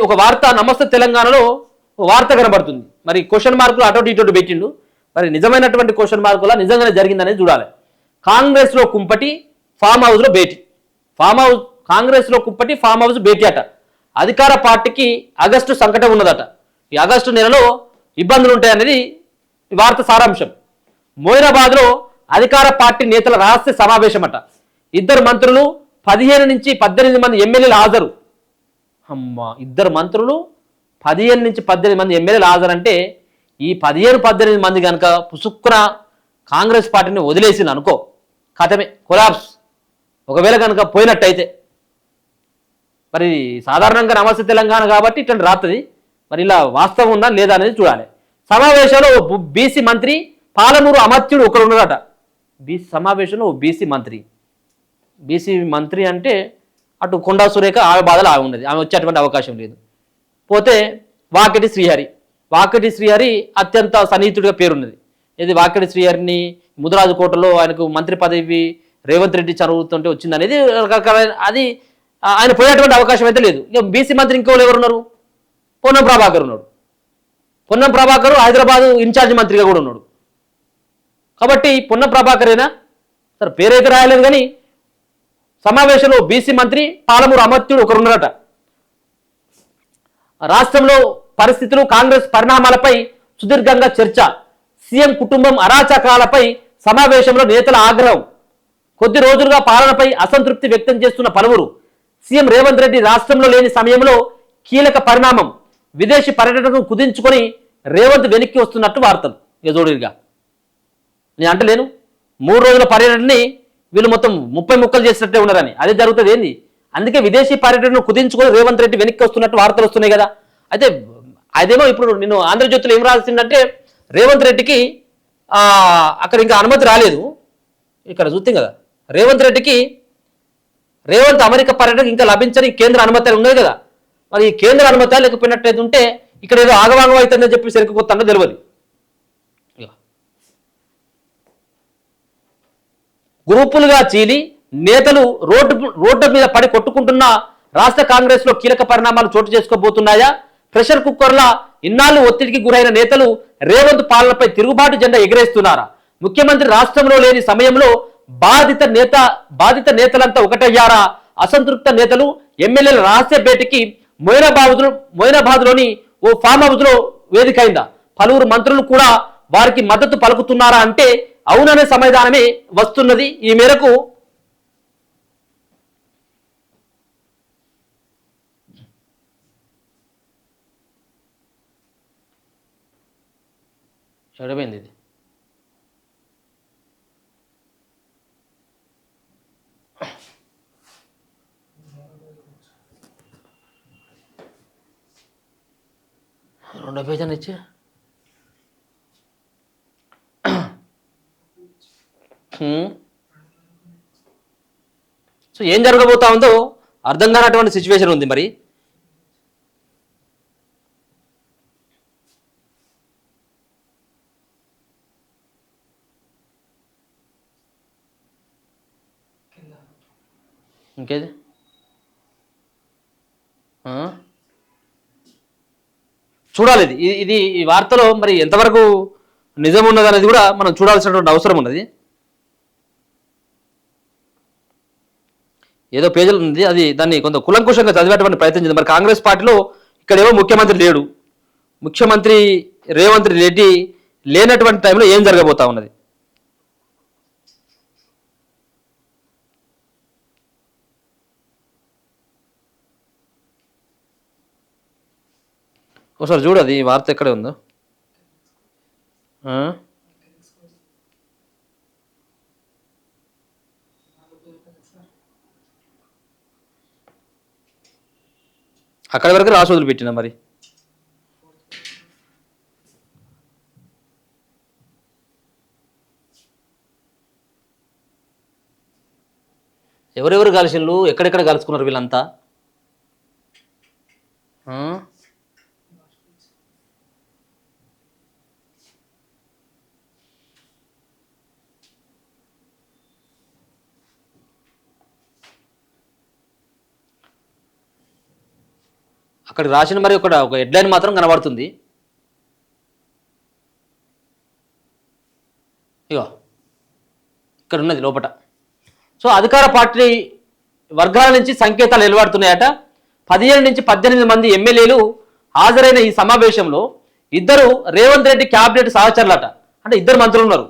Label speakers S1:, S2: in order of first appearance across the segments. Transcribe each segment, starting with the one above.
S1: ఒక వార్త నమస్తే తెలంగాణలో వార్త కనబడుతుంది. మరి క్వశ్చన్ మార్కులు అటోటి ఇటోటి పెట్టిండు. మరి నిజమైనటువంటి క్వశ్చన్ మార్కులా నిజంగానే జరిగిందనేది చూడాలి. కాంగ్రెస్లో కుంపటి ఫామ్ హౌస్లో భేటీ. ఫామ్ హౌస్ కాంగ్రెస్లో కుంపటి ఫామ్ హౌస్ భేటీ అట. అధికార పార్టీకి ఆగస్టు సంకటం ఉన్నదట. ఈ ఆగస్టు నెలలో ఇబ్బందులు ఉంటాయనేది ఈ వార్త సారాంశం. మొయినాబాద్లో అధికార పార్టీ నేతల రహస్య సమావేశం అట. 2 మంత్రులు 15 నుంచి 18 మంది ఎమ్మెల్యేలు హాజరు. అమ్మ, 2 మంత్రులు 15 నుంచి 18 మంది ఎమ్మెల్యేలు హాజరంటే ఈ 15-18 మంది కనుక పుసుక్కున కాంగ్రెస్ పార్టీని వదిలేసింది అనుకో, కథమే, కొలాప్స్. ఒకవేళ కనుక పోయినట్టయితే మరి సాధారణంగా నమస్తే తెలంగాణ కాబట్టి ఇట్లా రాస్తుంది. మరి ఇలా వాస్తవం ఉందా లేదా అనేది చూడాలి. సమావేశంలో బీసీ మంత్రి పాలమూరు అమర్త్యుడు ఒకరు ఉన్నారట. బీసీ సమావేశంలో బీసీ మంత్రి అంటే అటు కొండా సురేఖ ఆమె బాధలు ఆమె ఉన్నది, ఆమె వచ్చేటువంటి అవకాశం లేదు. పోతే వాకిటి శ్రీహరి అత్యంత సన్నిహితుడిగా పేరున్నది. ఇది వాకిటి శ్రీహరిని ముదిరాజు కోటలో ఆయనకు మంత్రి పదవి రేవంత్ రెడ్డి చదువుతుంటే వచ్చింది అనేది అది ఆయన పోయేటువంటి అవకాశం అయితే లేదు. ఇక బీసీ మంత్రి ఇంకోళ్ళు ఎవరున్నారు? పొన్నం ప్రభాకర్ ఉన్నాడు. పొన్నం ప్రభాకర్ హైదరాబాద్ ఇన్ఛార్జ్ మంత్రిగా కూడా ఉన్నాడు. కాబట్టి పొన్నం ప్రభాకరేనా సరే, పేరైతే రాయలేదు. కానీ సమావేశంలో బీసీ మంత్రి పాలమూరు అమర్త్యుడు ఒకరున్నారట. రాష్ట్రంలో పరిస్థితులు, కాంగ్రెస్ పరిణామాలపై సుదీర్ఘంగా చర్చ. సీఎం కుటుంబం అరాచకాలపై సమావేశంలో నేతల ఆగ్రహం. కొద్ది రోజులుగా పాలనపై అసంతృప్తి వ్యక్తం చేస్తున్న పలువురు. సీఎం రేవంత్ రెడ్డి రాష్ట్రంలో లేని సమయంలో కీలక పరిణామం. విదేశీ పర్యటనకు కుదించుకొని రేవంత్ వెనక్కి వస్తున్నట్టు వార్తలు. ఇక జోడిగా నేను అంటలేను, 3 రోజుల పర్యటనని వీళ్ళు మొత్తం 30 ముక్కలు చేసినట్టే ఉన్నారని. అదే జరుగుతుంది ఏంది? అందుకే విదేశీ పర్యటనను కుదించుకొని రేవంత్ రెడ్డి వెనక్కి వస్తున్నట్టు వార్తలు వస్తున్నాయి కదా. అయితే అదేమో ఇప్పుడు నేను ఆంధ్రజ్యోతిలో ఏం రాసిందంటే రేవంత్ రెడ్డికి అక్కడ ఇంకా అనుమతి రాలేదు. ఇక్కడ చూస్తాం కదా, రేవంత్ అమెరికా పర్యటనకు ఇంకా లభించని కేంద్ర అనుమతి ఉన్నది కదా. మరి ఈ కేంద్ర అనుమతి లేకపోయినట్టయితే ఉంటే ఇక్కడ ఏదో ఆగవాగం అవుతుందని చెప్పి సరికొత్తంగా తెలియదు. గ్రూపులుగా చీలి నేతలు రోడ్డు మీద పడి కొట్టుకుంటున్న రాష్ట్ర కాంగ్రెస్ లో కీలక పరిణామాలు చోటు చేసుకోబోతున్నాయా? ప్రెషర్ కుక్కర్లా ఇన్నాళ్ళు ఒత్తిడికి గురైన నేతలు రేవంత్ పాలనపై తిరుగుబాటు జెండా ఎగరేస్తున్నారా? ముఖ్యమంత్రి రాష్ట్రంలో లేని సమయంలో బాధిత నేతలంతా ఒకటయ్యారా? అసంతృప్త నేతలు ఎమ్మెల్యేల రహస్య భేటీకి మొయినాబాద్లోని ఓ ఫామ్ హౌస్ లో వేదికైందా? పలువురు మంత్రులు కూడా వారికి మద్దతు పలుకుతున్నారా అంటే అవుననే సమాధానమే వస్తున్నది. ఈ మేరకు చెడమైంది ఇది. రెండో పేజీ ఇచ్చే సో ఏం జరగబోతా ఉందో అర్థం కానటువంటి సిచ్యువేషన్ ఉంది. మరి ఇంకేది చూడాలి. ఇది ఈ వార్తలో మరి ఎంతవరకు నిజం ఉన్నది అనేది కూడా మనం చూడాల్సినటువంటి అవసరం ఉన్నది. ఏదో పేజీలు ఉంది, అది దాన్ని కొంత కులంకుశంగా చదివేటువంటి ప్రయత్నం చేద్దాం. మరి కాంగ్రెస్ పార్టీలో ఇక్కడేమో ముఖ్యమంత్రి లేడు, ముఖ్యమంత్రి రేవంత్ రెడ్డి లేనటువంటి టైంలో ఏం జరగబోతా ఉన్నది. ఒకసారి చూడు, అది వార్త ఎక్కడే ఉందో. అక్కడి వరకు రాసి వదిలిపెట్టినా. మరి ఎవరెవరు కలిసిళ్ళు, ఎక్కడెక్కడ కలుసుకున్నారు వీళ్ళంతా? అక్కడ రాసిన మరి ఒక హెడ్లైన్ మాత్రం కనబడుతుంది. ఇగో ఇక్కడ ఉన్నది లోపట. సో అధికార పార్టీ వర్గాల నుంచి సంకేతాలు వెలువడుతున్నాయట. 17 నుంచి 18 మంది ఎమ్మెల్యేలు హాజరైన ఈ సమావేశంలో ఇద్దరు రేవంత్ రెడ్డి క్యాబినెట్ సహచరులట. అంటే ఇద్దరు మంత్రులు ఉన్నారు,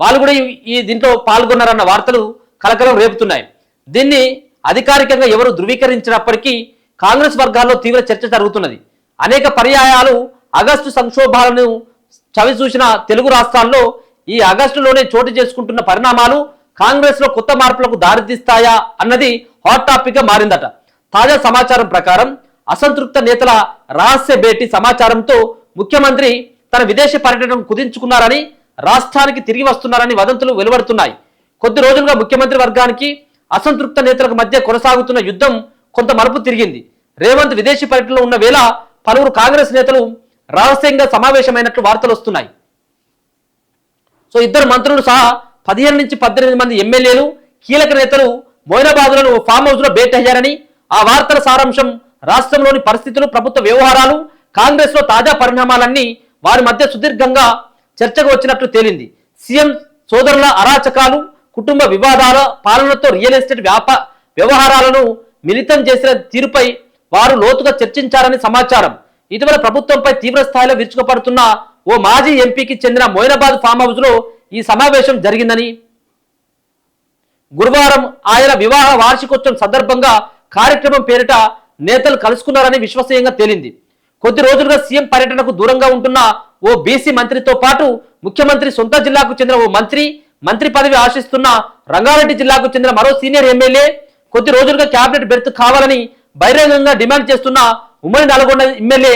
S1: వాళ్ళు కూడా ఈ దీంట్లో పాల్గొన్నారన్న వార్తలు కలకలం రేపుతున్నాయి. దీన్ని అధికారికంగా ఎవరు ధృవీకరించినప్పటికీ కాంగ్రెస్ వర్గాల్లో తీవ్ర చర్చ జరుగుతున్నది. అనేక పర్యాయాలు ఆగస్టు సంక్షోభాలను చవిచూసిన తెలుగు రాష్ట్రాల్లో ఈ ఆగస్టులోనే చోటు చేసుకుంటున్న పరిణామాలు కాంగ్రెస్ లో కొత్త మార్పులకు దారితీస్తాయా అన్నది హాట్ టాపిక్ గా మారిందట. తాజా సమాచారం ప్రకారం అసంతృప్త నేతల రహస్య భేటీ సమాచారంతో ముఖ్యమంత్రి తన విదేశీ పర్యటనను కుదించుకున్నారని, రాష్ట్రానికి తిరిగి వస్తున్నారని వదంతులు వెలువడుతున్నాయి. కొద్ది రోజులుగా ముఖ్యమంత్రి వర్గానికి అసంతృప్త నేతలకు మధ్య కొనసాగుతున్న యుద్ధం కొంత మలుపు తిరిగింది. రేవంత్ విదేశీ పర్యటనలో ఉన్న వేళ పలువురు కాంగ్రెస్ నేతలు రహస్యంగా సమావేశమైనట్లు వార్తలు వస్తున్నాయి. సో ఇద్దరు మంత్రులు సహా 17 నుంచి 18 మంది ఎమ్మెల్యేలు, కీలక నేతలు మొయినాబాద్లో ఫామ్ హౌస్ లో భేటీ అయ్యారని, ఆ వార్తల సారాంశం రాష్ట్రంలోని పరిస్థితులు, ప్రభుత్వ వ్యవహారాలు, కాంగ్రెస్ లో తాజా పరిణామాలన్నీ వారి మధ్య సుదీర్ఘంగా చర్చకు వచ్చినట్లు తేలింది. సీఎం సోదరుల అరాచకాలు, కుటుంబ వివాదాల, పాలనతో రియల్ ఎస్టేట్ వ్యవహారాలను మిళితం చేసిన తీరుపై వారు లోతుగా చర్చించారని సమాచారం. ఇటీవల ప్రభుత్వంపై తీవ్ర స్థాయిలో విరుచుకుపడుతున్న ఓ మాజీ ఎంపీకి చెందిన మొయినాబాద్ ఫామ్ హౌస్ లో ఈ సమావేశం జరిగిందని, గురువారం ఆయన వివాహ వార్షికోత్సవం సందర్భంగా కార్యక్రమం పేరిట నేతలు కలుసుకున్నారని విశ్వసనీయంగా తేలింది. కొద్ది రోజులుగా సీఎం పర్యటనకు దూరంగా ఉంటున్న ఓ బీసీ మంత్రితో పాటు ముఖ్యమంత్రి సొంత జిల్లాకు చెందిన ఓ మంత్రి పదవి ఆశిస్తున్న రంగారెడ్డి జిల్లాకు చెందిన మరో సీనియర్ ఎమ్మెల్యే, కొద్ది రోజులుగా క్యాబినెట్ బెర్త్ కావాలని బహిరంగంగా డిమాండ్ చేస్తున్న ఉమ్మడి నల్గొండ ఎమ్మెల్యే,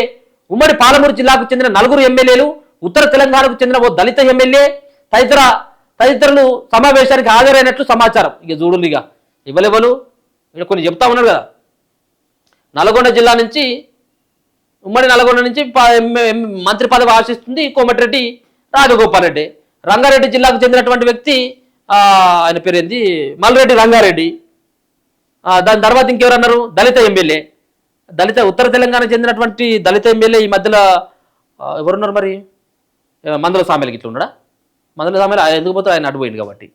S1: ఉమ్మడి పాలమూరు జిల్లాకు చెందిన 4 ఎమ్మెల్యేలు, ఉత్తర తెలంగాణకు చెందిన ఓ దళిత ఎమ్మెల్యే తదితరులు సమావేశానికి హాజరైనట్లు సమాచారం. ఇక చూడుగా ఇవ్వలేవలు ఇక్కడ కొన్ని చెప్తా ఉన్నారు కదా. నల్గొండ జిల్లా నుంచి, ఉమ్మడి నల్గొండ నుంచి మంత్రి పదవి ఆశిస్తుంది కోమటిరెడ్డి రాజగోపాల్ రెడ్డి. రంగారెడ్డి జిల్లాకు చెందినటువంటి వ్యక్తి ఆయన పేరు ఏంది, మల్రెడ్డి రంగారెడ్డి. దాని తర్వాత ఇంకెవరన్నారు, దళిత ఎమ్మెల్యే, ఉత్తర తెలంగాణకు చెందినటువంటి దళిత ఎమ్మెల్యే. ఈ మధ్యలో ఎవరున్నారు మరి, మందుల సామెలకి ఇట్లా ఉన్నాడా, మందుల సామెలు ఎందుకు పోతే ఆయన అడ్డుపోయింది కాబట్టి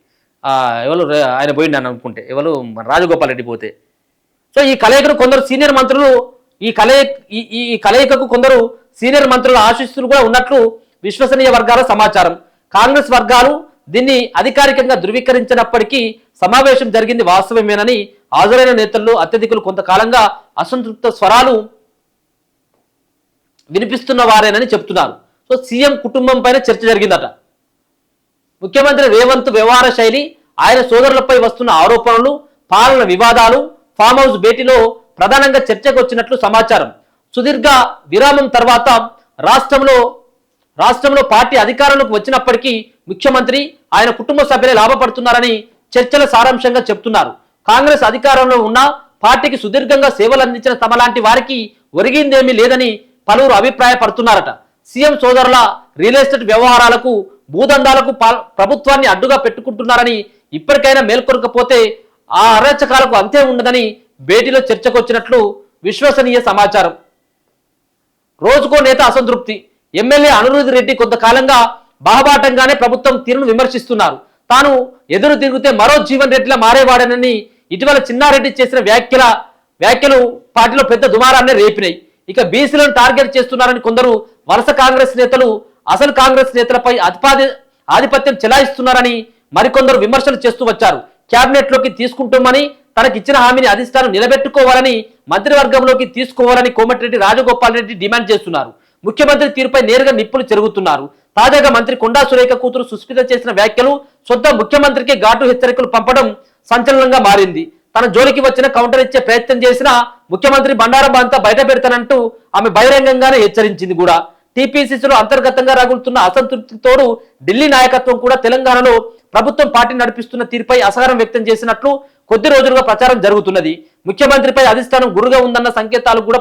S1: ఎవరు ఆయన పోయింది అని అనుకుంటే, ఎవరు రాజగోపాల్ రెడ్డి పోతే. సో ఈ కలయికను కొందరు సీనియర్ మంత్రులు, ఈ కలయికకు కొందరు సీనియర్ మంత్రుల ఆశీస్సులు కూడా ఉన్నట్లు విశ్వసనీయ వర్గాల సమాచారం. కాంగ్రెస్ వర్గాలు దీన్ని అధికారికంగా ధృవీకరించినప్పటికీ సమావేశం జరిగింది వాస్తవమేనని హాజరైన నేతల్లో అత్యధికులు కొంతకాలంగా అసంతృప్త స్వరాలు వినిపిస్తున్న వారేనని చెప్తున్నారు. సో సీఎం కుటుంబం పైన చర్చ జరిగిందట. ముఖ్యమంత్రి రేవంత్ వ్యవహార శైలి, ఆయన సోదరులపై వస్తున్న ఆరోపణలు, పాలన వివాదాలు ఫామ్ హౌస్ భేటీలో ప్రధానంగా చర్చకు వచ్చినట్లు సమాచారం. సుదీర్ఘ విరామం తర్వాత రాష్ట్రంలో పార్టీ అధికారంలోకి వచ్చినప్పటికీ ముఖ్యమంత్రి, ఆయన కుటుంబ సభ్యులే లాభపడుతున్నారని చర్చల సారాంశంగా చెప్తున్నారు. కాంగ్రెస్ అధికారంలో ఉన్న పార్టీకి సుదీర్ఘంగా సేవలు అందించిన తమలాంటి వారికి ఒరిగిందేమీ లేదని పలువురు అభిప్రాయపడుతున్నారట. సీఎం సోదరుల రియల్ ఎస్టేట్ వ్యవహారాలకు, భూదందాలకు ప్రభుత్వాన్ని అడ్డుగా పెట్టుకుంటున్నారని, ఇప్పటికైనా మేల్కొనకపోతే ఆ అరాచకాలకు అంతే ఉండదని భేటీలో చర్చకు వచ్చినట్లు విశ్వసనీయ సమాచారం. రోజుకో నేత అసంతృప్తి. ఎమ్మెల్యే అనిరుద్ రెడ్డి కొంతకాలంగా బాహబాటంగానే ప్రభుత్వం తీరును విమర్శిస్తున్నారు. తాను ఎదురు తిరిగితే మరో జీవన్ రెడ్డిలా మారేవాడనని ఇటీవల చిన్నారెడ్డి చేసిన వ్యాఖ్యలు పార్టీలో పెద్ద దుమారాన్ని రేపినాయి. ఇక బీసీలను టార్గెట్ చేస్తున్నారని కొందరు వరుస కాంగ్రెస్ నేతలు అసలు కాంగ్రెస్ నేతలపై ఆధిపత్యం చెలాయిస్తున్నారని మరికొందరు విమర్శలు చేస్తూ వచ్చారు. క్యాబినెట్ లోకి తీసుకుంటామని, తనకిచ్చిన హామీని అధిష్టానం నిలబెట్టుకోవాలని, మంత్రివర్గంలోకి తీసుకోవాలని కోమటిరెడ్డి రాజగోపాల్ రెడ్డి డిమాండ్ చేస్తున్నారు. ముఖ్యమంత్రి తీరుపై నేరుగా నిప్పులు చెరుగుతున్నారు. తాజాగా మంత్రి కొండా సురేఖ కూతురు సుస్మిత చేసిన వ్యాఖ్యలు సొంత ముఖ్యమంత్రికి ఘాటు హెచ్చరికలు పంపడం సంచలనంగా మారింది. తన జోలికి వచ్చిన కౌంటర్ ఇచ్చే ప్రయత్నం చేసిన ముఖ్యమంత్రి బండారం అంతా బయట పెడతానంటూ ఆమె బహిరంగంగానే హెచ్చరించింది కూడా. టీపీసీసీలో అంతర్గతంగా రగులుతున్న అసంతృప్తితోడు ఢిల్లీ నాయకత్వం కూడా తెలంగాణలో ప్రభుత్వం పార్టీ నడిపిస్తున్న తీరుపై అసహనం వ్యక్తం చేసినట్లు కొద్ది రోజులుగా ప్రచారం జరుగుతున్నది. ముఖ్యమంత్రిపై అధిష్టానం గురుగా ఉందన్న సంకేతాలు కూడా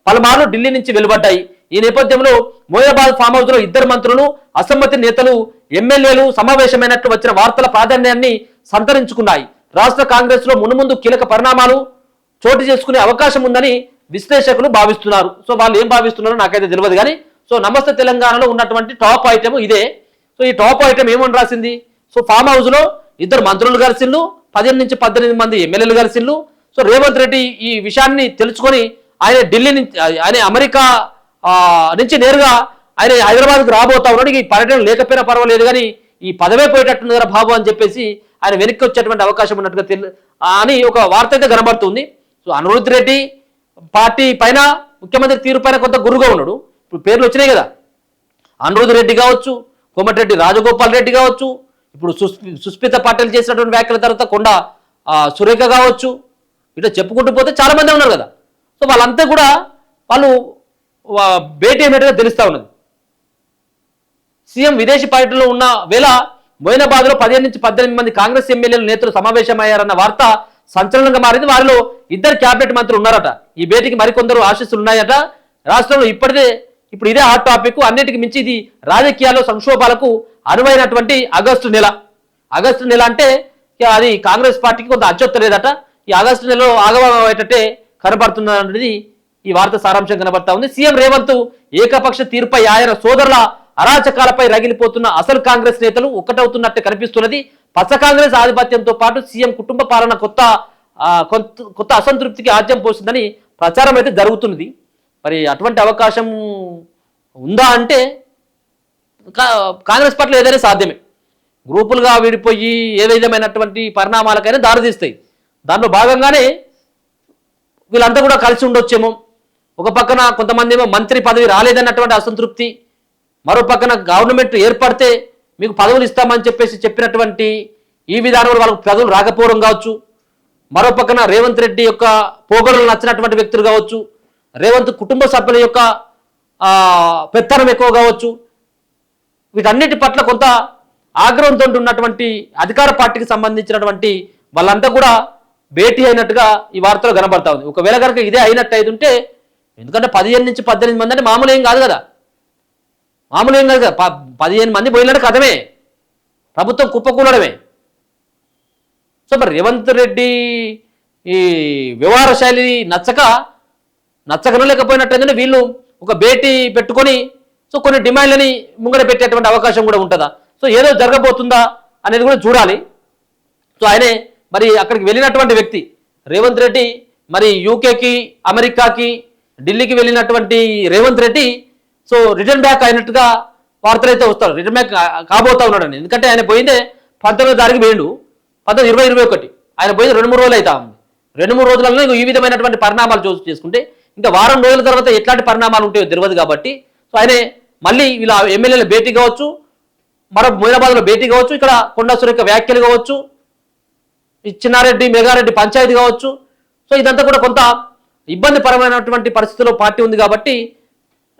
S1: పలుమార్లు ఢిల్లీ నుంచి వెలువడ్డాయి. ఈ నేపథ్యంలో మొయినాబాద్ ఫామ్ హౌస్ లో ఇద్దరు మంత్రులు, అసమ్మతి నేతలు, ఎమ్మెల్యేలు సమావేశమైనట్లు వచ్చిన వార్తల ప్రాధాన్యాన్ని సంతరించుకున్నాయి. రాష్ట్ర కాంగ్రెస్ లో మునుముందు కీలక పరిణామాలు చోటు చేసుకునే అవకాశం ఉందని విశ్లేషకులు భావిస్తున్నారు. సో వాళ్ళు ఏం భావిస్తున్నారో నాకైతే తెలియదు కానీ సో నమస్తే తెలంగాణలో ఉన్నటువంటి టాప్ ఐటమ్ ఇదే. సో ఈ టాప్ ఐటమ్ ఏమని రాసింది, సో ఫామ్ హౌస్లో 2 మంత్రులు కలిసిళ్ళు, 15 నుంచి 18 మంది ఎమ్మెల్యేలు కలిసిళ్ళు. సో రేవంత్ రెడ్డి ఈ విషయాన్ని తెలుసుకొని ఆయన ఢిల్లీ నుంచి ఆయన అమెరికా నుంచి నేరుగా ఆయన హైదరాబాద్కి రాబోతా ఉన్నాడు. ఈ పర్యటన లేకపోయినా పర్వాలేదు కానీ ఈ పదవే పోయేటట్టుంది కదా బాబు అని చెప్పేసి ఆయన వెనక్కి వచ్చేటువంటి అవకాశం ఉన్నట్టుగా అని ఒక వార్త అయితే కనబడుతుంది. సో అనిరుద్ధ్ రెడ్డి పార్టీ పైన ముఖ్యమంత్రి తీరు పైన కొంత గురుగా ఉన్నాడు. ఇప్పుడు పేర్లు వచ్చినాయి కదా, అనిరుద్ధ్ రెడ్డి కావచ్చు, కోమటిరెడ్డి రాజగోపాల్ రెడ్డి కావచ్చు, ఇప్పుడు సుస్మిత పాటిల్ చేసినటువంటి వ్యాఖ్యల తర్వాత కొండ సురేఖ కావచ్చు, ఇట్లా చెప్పుకుంటూ పోతే చాలా మంది ఉన్నారు కదా. సో వాళ్ళంతా కూడా వాళ్ళు భేటీ అయినట్టుగా తెలుస్తూ ఉన్నది. సీఎం విదేశీ పర్యటనలో ఉన్న వేళ మొయినాబాద్లో 15 నుంచి 18 మంది కాంగ్రెస్ ఎమ్మెల్యేలు నేతలు సమావేశమయ్యారన్న వార్త సంచలనంగా మారింది. వారిలో 2 క్యాబినెట్ మంత్రులు ఉన్నారట. ఈ భేటీకి మరికొందరు ఆశీస్సులు ఉన్నాయట. రాష్ట్రంలో ఇప్పుడు ఇదే హాట్ టాపిక్. అన్నిటికీ మించి ఇది రాజకీయాల్లో సంక్షోభాలకు అనువైనటువంటి ఆగస్టు నెల అంటే అది కాంగ్రెస్ పార్టీకి కొంత అచ్చొత్త లేదట. ఈ ఆగస్టు నెలలో ఆగమయ్యేటట్టే కనబడుతుంది అనేది ఈ వార్త సారాంశం కనబడతా ఉంది. సీఎం రేవంత్ ఏకపక్ష తీర్పై ఆయన సోదరుల అరాచకాలపై రగిలిపోతున్న అసలు కాంగ్రెస్ నేతలు ఒక్కటవుతున్నట్టు కనిపిస్తున్నది. పచ్చ కాంగ్రెస్ ఆధిపత్యంతో పాటు సీఎం కుటుంబ పాలన కొత్త అసంతృప్తికి ఆద్యం పోస్తుందని ప్రచారం అయితే జరుగుతున్నది. మరి అటువంటి అవకాశం ఉందా అంటే కాంగ్రెస్ పార్టీలో ఏదైనా సాధ్యమే. గ్రూపులుగా విడిపోయి ఏ విధమైనటువంటి పరిణామాలకైనా దారితీస్తాయి. దాంట్లో భాగంగానే వీళ్ళంతా కూడా కలిసి ఉండొచ్చేమో. ఒక పక్కన కొంతమంది ఏమో మంత్రి పదవి రాలేదన్నటువంటి అసంతృప్తి, మరో పక్కన గవర్నమెంట్ ఏర్పడితే మీకు పదవులు ఇస్తామని చెప్పినటువంటి ఈ విధానంలో వాళ్ళకు పదవులు రాకపోవడం కావచ్చు. మరో పక్కన రేవంత్ రెడ్డి యొక్క పోగొడలు నచ్చినటువంటి వ్యక్తులు కావచ్చు, రేవంత్ కుటుంబ సభ్యుల యొక్క పెత్తనం ఎక్కువ కావచ్చు. వీటన్నిటి పట్ల కొంత ఆగ్రహంతో ఉన్నటువంటి అధికార పార్టీకి సంబంధించినటువంటి వాళ్ళంతా కూడా భేటీ అయినట్టుగా ఈ వార్తలో కనబడతా ఉంది. ఒకవేళ కనుక ఇదే అయినట్టు అయితే, ఎందుకంటే 15 నుంచి 18 మంది అంటే మామూలు ఏం కాదు కదా, 15 మంది పోయినట్టు కథమే, ప్రభుత్వం కుప్పకూలడమే. సో మరి రేవంత్ రెడ్డి ఈ వ్యవహార శైలి నచ్చకనో లేకపోయినట్టయితే వీళ్ళు ఒక భేటీ పెట్టుకొని సో కొన్ని డిమాండ్లని ముంగడ పెట్టేటువంటి అవకాశం కూడా ఉంటుందా, సో ఏదో జరగబోతుందా అనేది కూడా చూడాలి. సో ఆయనే మరి అక్కడికి వెళ్ళినటువంటి వ్యక్తి రేవంత్ రెడ్డి, మరి యూకేకి, అమెరికాకి, ఢిల్లీకి వెళ్ళినటువంటి Revanth Reddy so return back అయినట్టుగా వార్తలు అయితే వస్తారు. రిటర్న్ బ్యాక్ కాబోతా ఉన్నాడని, ఎందుకంటే ఆయన పోయిందే 19వ తారీఖు పోయిండు, 2021 ఆయన పోయింది 2-3 రోజులు అవుతా ఉంది. 2-3 రోజులలో ఈ విధమైనటువంటి పరిణామాలు చేసుకుంటే ఇంకా వారం రోజుల తర్వాత ఎట్లాంటి పరిణామాలు ఉంటాయో తెలియదు. కాబట్టి సో ఆయనే మళ్ళీ వీళ్ళ ఎమ్మెల్యేల భేటీ కావచ్చు, మరో మొయినాబాద్లో భేటీ కావచ్చు, ఇక్కడ కొండా సురేఖ వ్యాఖ్యలు కావచ్చు, ఈ చిన్నారెడ్డి మెగారెడ్డి పంచాయతీ కావచ్చు. సో ఇదంతా కూడా కొంత ఇబ్బందిపరమైనటువంటి పరిస్థితుల్లో పార్టీ ఉంది కాబట్టి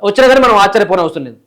S1: వచ్చినా కానీ మనం ఆశ్చర్యపోనవసరం లేదు.